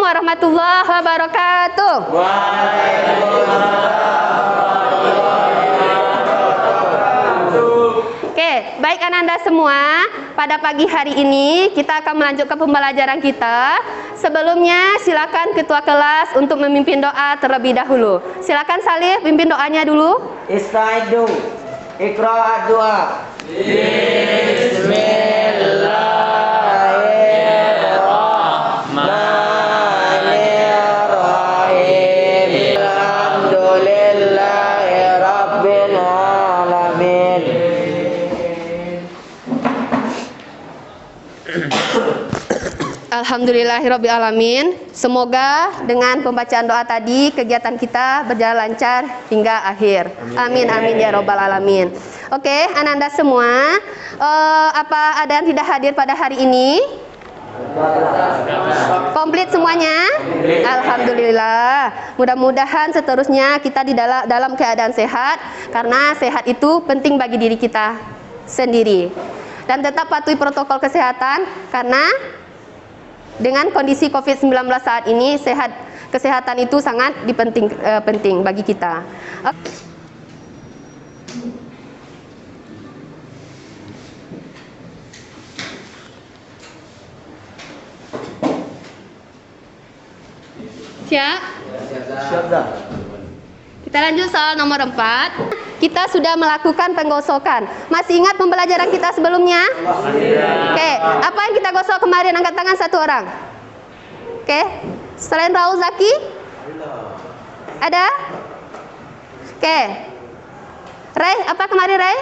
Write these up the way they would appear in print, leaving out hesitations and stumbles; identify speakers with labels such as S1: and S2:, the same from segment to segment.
S1: warahmatullahi wabarakatuh. Oke, baik Ananda semua, pada pagi hari ini kita akan melanjutkan pembelajaran kita. Sebelumnya silakan ketua kelas untuk memimpin doa terlebih dahulu. Silakan Salih pimpin doanya dulu.
S2: Istaidu Iqra doa. Bismillahirrahmanirrahim. Alhamdulillahirabbil alamin.
S1: Alhamdulillahirabbil alamin. Semoga dengan pembacaan doa tadi kegiatan kita berjalan lancar hingga akhir. Amin amin ya robbal alamin. Oke, Ananda semua, apa ada yang tidak hadir pada hari ini? Komplit semuanya? Alhamdulillah. Mudah-mudahan seterusnya kita di dalam keadaan sehat, karena sehat itu penting bagi diri kita sendiri. Dan tetap patuhi protokol kesehatan, karena dengan kondisi COVID-19 saat ini, kesehatan itu sangat penting bagi kita. Siap? Kita lanjut soal nomor 4. Kita sudah melakukan penggosokan. Masih ingat pembelajaran kita sebelumnya? Oke, apa yang kita gosok kemarin? Angkat tangan satu orang. Oke, selain Raul Zaki? Ada? Oke. Ray, apa kemarin Ray?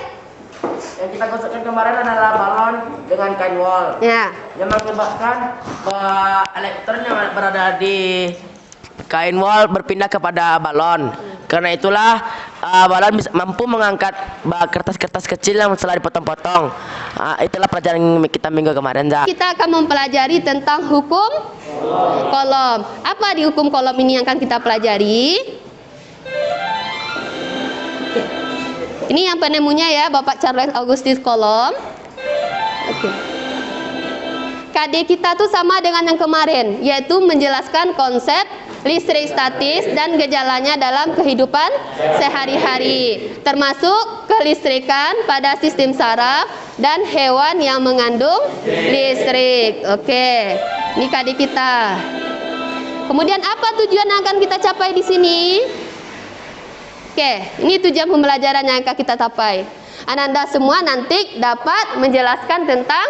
S2: Yang kita gosokkan kemarin adalah balon dengan kain wol.
S1: Ya.
S2: Yang mengakibatkan elektron yang berada di kain wol berpindah kepada balon. Karena itulah balon mampu mengangkat kertas-kertas kecil yang telah dipotong-potong. Itulah pelajaran kita minggu kemarin, Zak.
S1: Kita akan mempelajari tentang hukum kolom. Apa di hukum kolom ini yang akan kita pelajari? Ini yang penemunya ya, Bapak Charles Augustus Coulomb. Oke. KD kita tuh sama dengan yang kemarin, yaitu menjelaskan konsep listrik statis dan gejalanya dalam kehidupan sehari-hari, termasuk kelistrikan pada sistem saraf dan hewan yang mengandung listrik. Oke, ini KD kita. Kemudian apa tujuan yang akan kita capai di sini? Oke, ini tujuan pembelajaran yang akan kita capai. Ananda semua nanti dapat menjelaskan tentang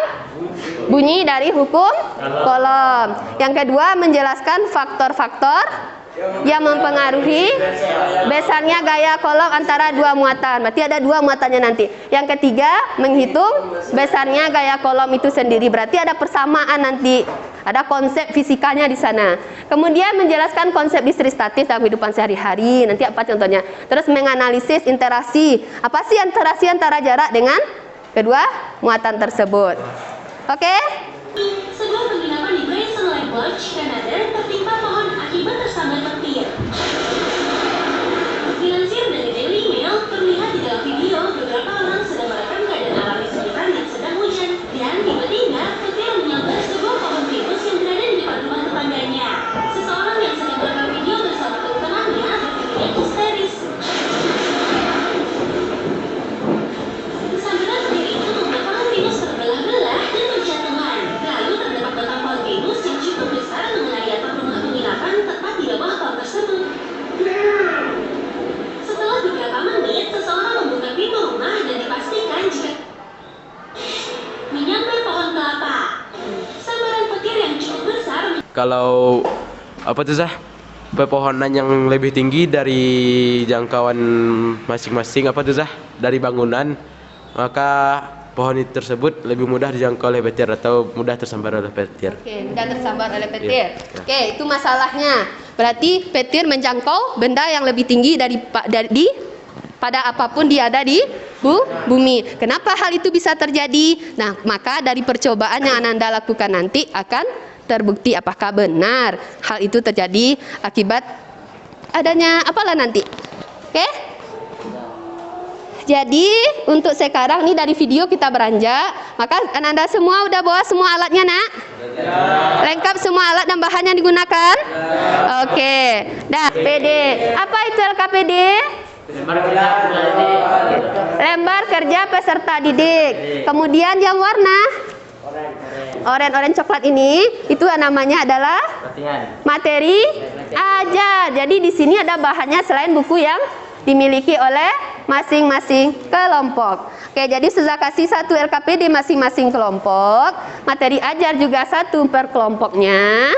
S1: bunyi dari hukum kolom. Yang kedua, menjelaskan faktor-faktor yang mempengaruhi besarnya gaya kolom antara dua muatan. Berarti ada dua muatannya nanti. Yang ketiga, menghitung besarnya gaya kolom itu sendiri. Berarti ada persamaan nanti. Ada konsep fisikanya di sana. Kemudian menjelaskan konsep listrik statis dalam kehidupan sehari-hari. Nanti apa contohnya? Terus menganalisis interaksi. Apa sih interaksi antara jarak dengan kedua muatan tersebut? Oke?
S3: Sebuah penginapan di Grayson Lake Lodge, Kanada, tertimpa pohon akibat tersambar petir. Dilansir dari Daily Mail, terlihat di dalam video beberapa orang sedang merekam keadaan alami sekitar yang sedang hujan, dan tiba-tiba petir menyambar sebuah pohon pinus yang berada di depan rumah tetangganya. Seseorang yang sedang merekam video bersama teman-temannya berpikir histeris. Sambaran petir itu membuat pohon pinus terbelah-belah dan berjatuhan. Lalu terdapat batang pohon pinus yang cukup besar mengenai atap rumah penginapan tepat di bawah pohon tersebut. Setelah beberapa menit, seseorang membuka pintu rumah dan dipastikan jika menyambar pohon kelapa. Sambaran petir yang cukup besar.
S4: Kalau apa tuh Zah? Pepohonan yang lebih tinggi dari jangkauan masing-masing apa tuh Zah? Dari bangunan, maka pohon itu tersebut lebih mudah dijangkau oleh petir atau mudah tersambar oleh petir.
S1: Oke, mudah tersambar oleh petir. Oke, itu masalahnya. Berarti petir menjangkau benda yang lebih tinggi pada apapun dia ada di bumi. Kenapa hal itu bisa terjadi? Nah, maka dari percobaan yang Ananda lakukan nanti akan terbukti apakah benar hal itu terjadi akibat adanya apalah nanti. Oke? Jadi untuk sekarang nih dari video kita beranjak, maka Ananda semua udah bawa semua alatnya nak? Lengkap semua alat dan bahan yang digunakan? Oke. Dah, PD. Apa itu LKPD? Lembar kerja peserta didik. Kemudian yang warna oranye coklat ini itu namanya adalah materi ajar. Jadi di sini ada bahannya selain buku yang dimiliki oleh masing-masing kelompok. Oke, jadi sudah kasih satu LKPD masing-masing kelompok. Materi ajar juga satu per kelompoknya.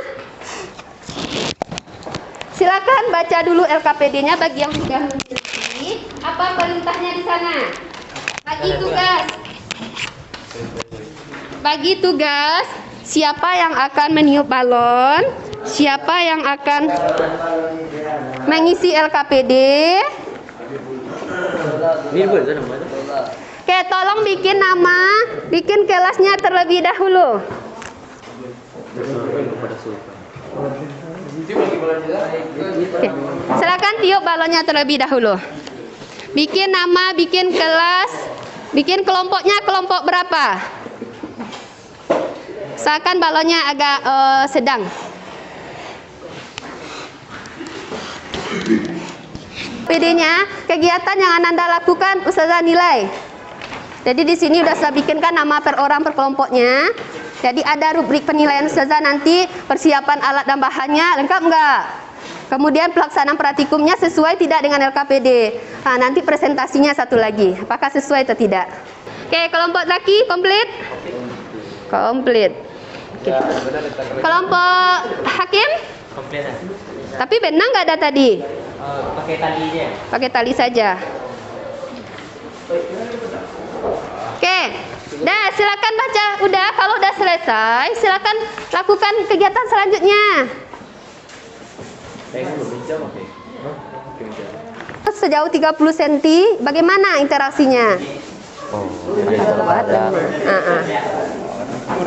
S1: Silakan baca dulu LKPD-nya bagi yang sudah memiliki. Apa perintahnya di sana? Bagi tugas siapa yang akan meniup balon, siapa yang akan mengisi LKPD. Oke, tolong bikin nama, bikin kelasnya terlebih dahulu. Oke, silakan tiup balonnya terlebih dahulu. Bikin nama, bikin kelas, bikin kelompoknya kelompok berapa? Usahakan balonnya agak sedang. PD-nya kegiatan yang Anda lakukan Ustazah nilai. Jadi di sini udah saya bikinkan nama per orang per kelompoknya. Jadi ada rubrik penilaian Ustazah nanti, persiapan alat dan bahannya lengkap enggak? Kemudian pelaksanaan praktikumnya sesuai tidak dengan LKPD. Nah, nanti presentasinya satu lagi, apakah sesuai atau tidak? Oke, kelompok laki komplit? Komplit. Oke. Kelompok hakim?
S5: Komplit.
S1: Tapi benang nggak ada tadi?
S5: Pakai talinya.
S1: Pakai tali saja. Oke, dah silakan baca. Udah, kalau udah selesai, silakan lakukan kegiatan selanjutnya. Sejauh 30 cm, bagaimana interaksinya?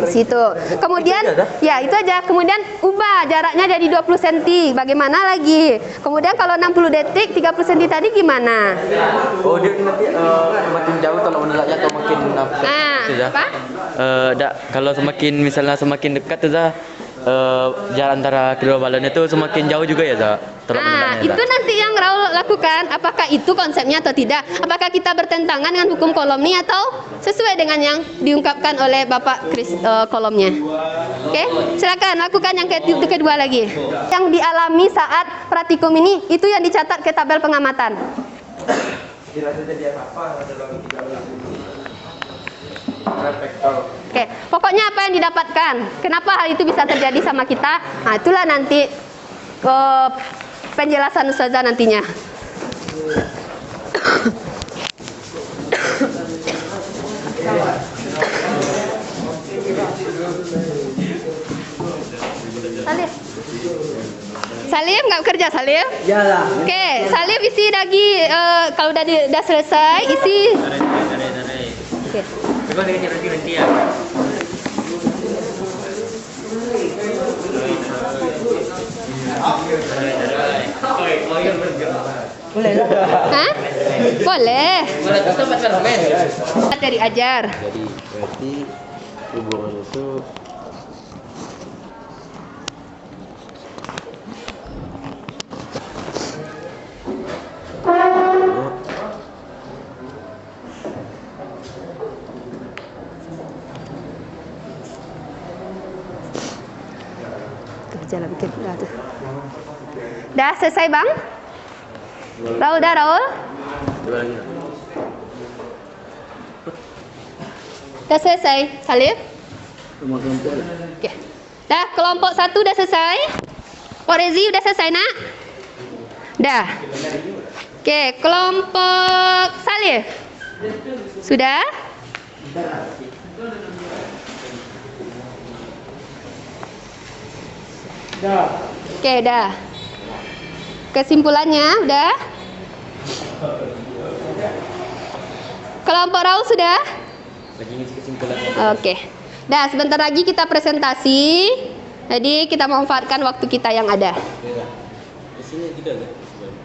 S1: Situ. Kemudian ya itu aja. Kemudian ubah jaraknya jadi 20 cm. Bagaimana lagi? Kemudian kalau 60 detik 30 cm tadi gimana?
S5: Oh, dia nanti makin jauh kalau menolaknya atau makin
S1: Apa?
S5: kalau misalnya semakin dekat tuh jarak antara kedua balon itu semakin jauh juga ya,
S1: Itu nanti yang Raul lakukan. Apakah itu konsepnya atau tidak? Apakah kita bertentangan dengan hukum kolomni atau sesuai dengan yang diungkapkan oleh Bapak Kris kolomnya? Oke, silakan lakukan yang kedua lagi. Yang dialami saat praktikum ini itu yang dicatat ke tabel pengamatan. Oke, pokoknya apa yang didapatkan? Kenapa hal itu bisa terjadi sama kita? Nah, itulah nanti penjelasan Ustazah nantinya. Salim nggak kerja Salim?
S5: Ya lah.
S1: Oke, Salim isi lagi kalau udah selesai isi. Oke.
S5: Coba nanti ya.
S1: Hah? Boleh. Materi ajar.
S4: Jadi berarti hubungan itu
S1: Jalan bikin tuh. Dah selesai bang? Raul dah Raul? Dah selesai Salim? Oke. Dah kelompok 1 udah selesai? Korezi udah selesai nak? Dah. Oke, kelompok Salim? Sudah? Oke, dah. Kesimpulannya udah? Kelompok Raul sudah? Oke. Dah, sebentar lagi kita presentasi. Jadi kita memanfaatkan waktu kita yang ada.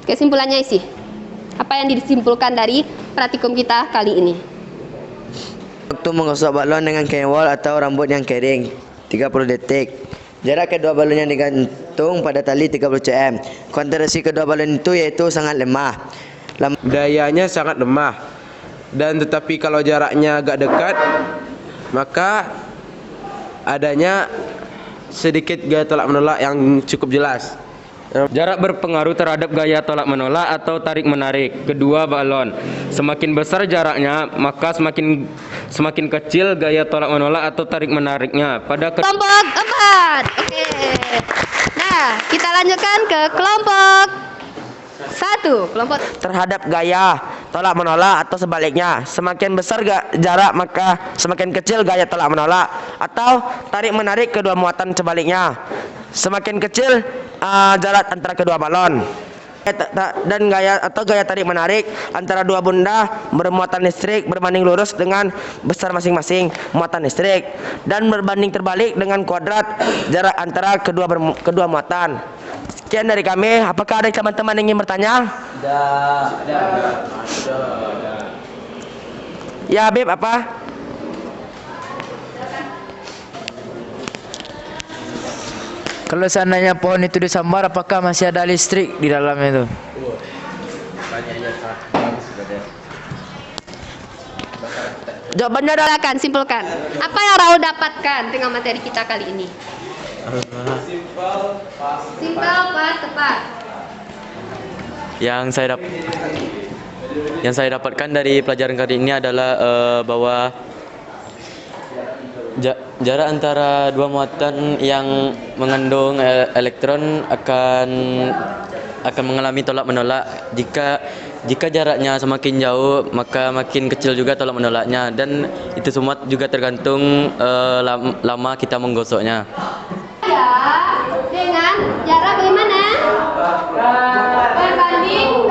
S1: Kesimpulannya isi. Apa yang disimpulkan dari praktikum kita kali ini?
S2: Waktu menggosok balon dengan kain wol atau rambut yang kering 30 detik.
S6: Jarak kedua balon yang digantung pada tali 30 cm. Kontraksi kedua balon itu yaitu sangat lemah.
S4: Dayanya sangat lemah. Dan tetapi kalau jaraknya agak dekat, maka adanya sedikit gaya tolak menolak yang cukup jelas.
S7: Jarak berpengaruh terhadap gaya tolak menolak atau tarik menarik kedua balon. Semakin besar jaraknya, maka semakin kecil gaya tolak menolak atau tarik menariknya.
S1: Kelompok 4. Oke. Nah, kita lanjutkan ke kelompok 1. Kelompok
S2: Terhadap gaya tolak menolak atau sebaliknya, semakin besar jarak maka semakin kecil gaya tolak menolak atau tarik menarik kedua muatan sebaliknya. Semakin kecil jarak antara kedua balon. Dan gaya tarik menarik antara dua benda bermuatan listrik berbanding lurus dengan besar masing-masing muatan listrik dan berbanding terbalik dengan kuadrat jarak antara kedua muatan. Sekian dari kami. Apakah ada teman-teman yang ingin bertanya? Ya Habib, apa?
S8: Kalau seandainya pohon itu disambar, apakah masih ada listrik di dalamnya itu?
S2: Jawabannya adalah
S1: silakan simpulkan. Apa yang Raul dapatkan dengan materi kita kali ini? Simpel, pas, tepat.
S5: Yang saya dapatkan dari pelajaran kali ini adalah bahwa jarak antara dua muatan yang mengandung elektron akan mengalami tolak menolak. Jika jaraknya semakin jauh, maka makin kecil juga tolak menolaknya, dan itu semua juga tergantung lama kita menggosoknya.
S1: Ya, dengan jarak bagaimana? Berbanding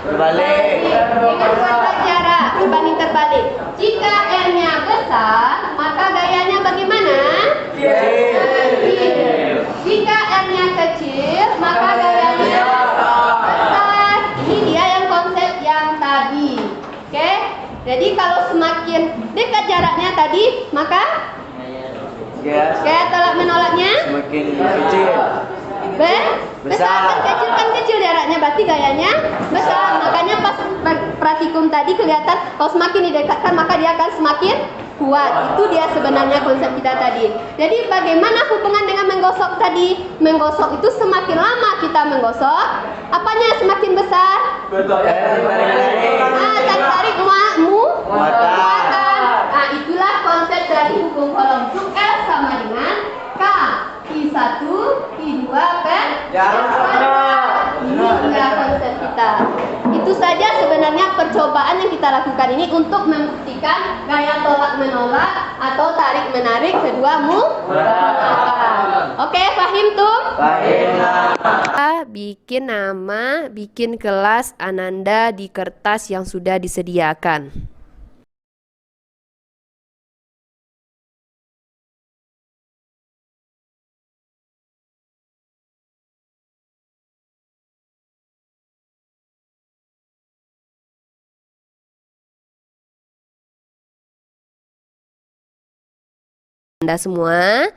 S1: terbalik. Dengan kuadrat jarak berbanding terbalik. Jika R-nya besar, maka gayanya bagaimana? Kecil. Jika R-nya kecil, maka gayanya besar. Ini dia yang konsep yang tadi. Oke? Jadi kalau semakin dekat jaraknya tadi, maka gaya tolak menolaknya
S6: Semakin kecil.
S1: besar kan kecil jaraknya, berarti gayanya besar. Makanya pas praktikum tadi kelihatan kalau semakin didekatkan maka dia akan semakin kuat. Itu dia sebenarnya konsep kita tadi. Jadi bagaimana hubungan dengan menggosok tadi? Menggosok itu semakin lama kita menggosok, apanya semakin besar? Tarik muatan. Nah, itulah konsep dari hukum kolom cuk L sama dengan K. I1, I2 per ini dia konsep kita. Itu saja sebenarnya percobaan yang kita lakukan ini untuk membuktikan gaya tolak menolak atau tarik menarik kedua muatan. Oke, paham tuh? Bikin nama, bikin kelas Ananda di kertas yang sudah disediakan. Anda semua.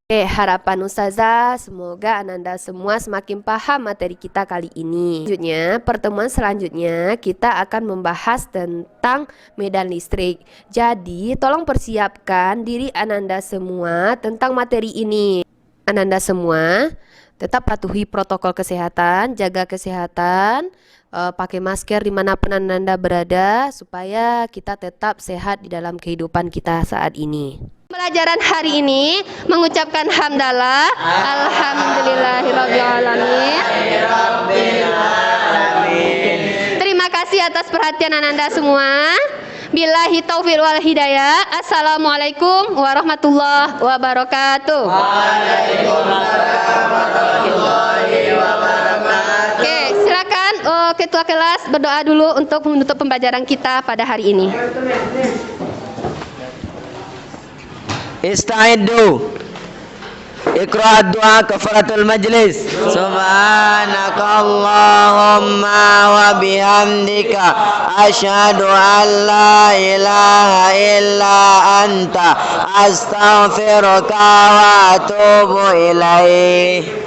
S1: Harapan Ustazah semoga Ananda semua semakin paham materi kita kali ini. Selanjutnya, pertemuan selanjutnya kita akan membahas tentang medan listrik. Jadi, tolong persiapkan diri Ananda semua tentang materi ini. Ananda semua tetap patuhi protokol kesehatan, jaga kesehatan, pakai masker dimanapun Ananda berada supaya kita tetap sehat di dalam kehidupan kita saat ini. Pelajaran hari ini mengucapkan hamdalah, alhamdulillahirobbilalamin. Terima kasih atas perhatian Ananda semua. Billahi taufiq wal hidayah. Assalamualaikum warahmatullahi wabarakatuh. Oke, silakan ketua kelas berdoa dulu untuk menutup pembelajaran kita pada hari ini.
S2: Istaidu. Iqra doa kafaratul majlis. Subhanakallahumma wa
S6: bihamdika asyhadu an la ilaha illa anta astaghfiruka wa atubu ilaik.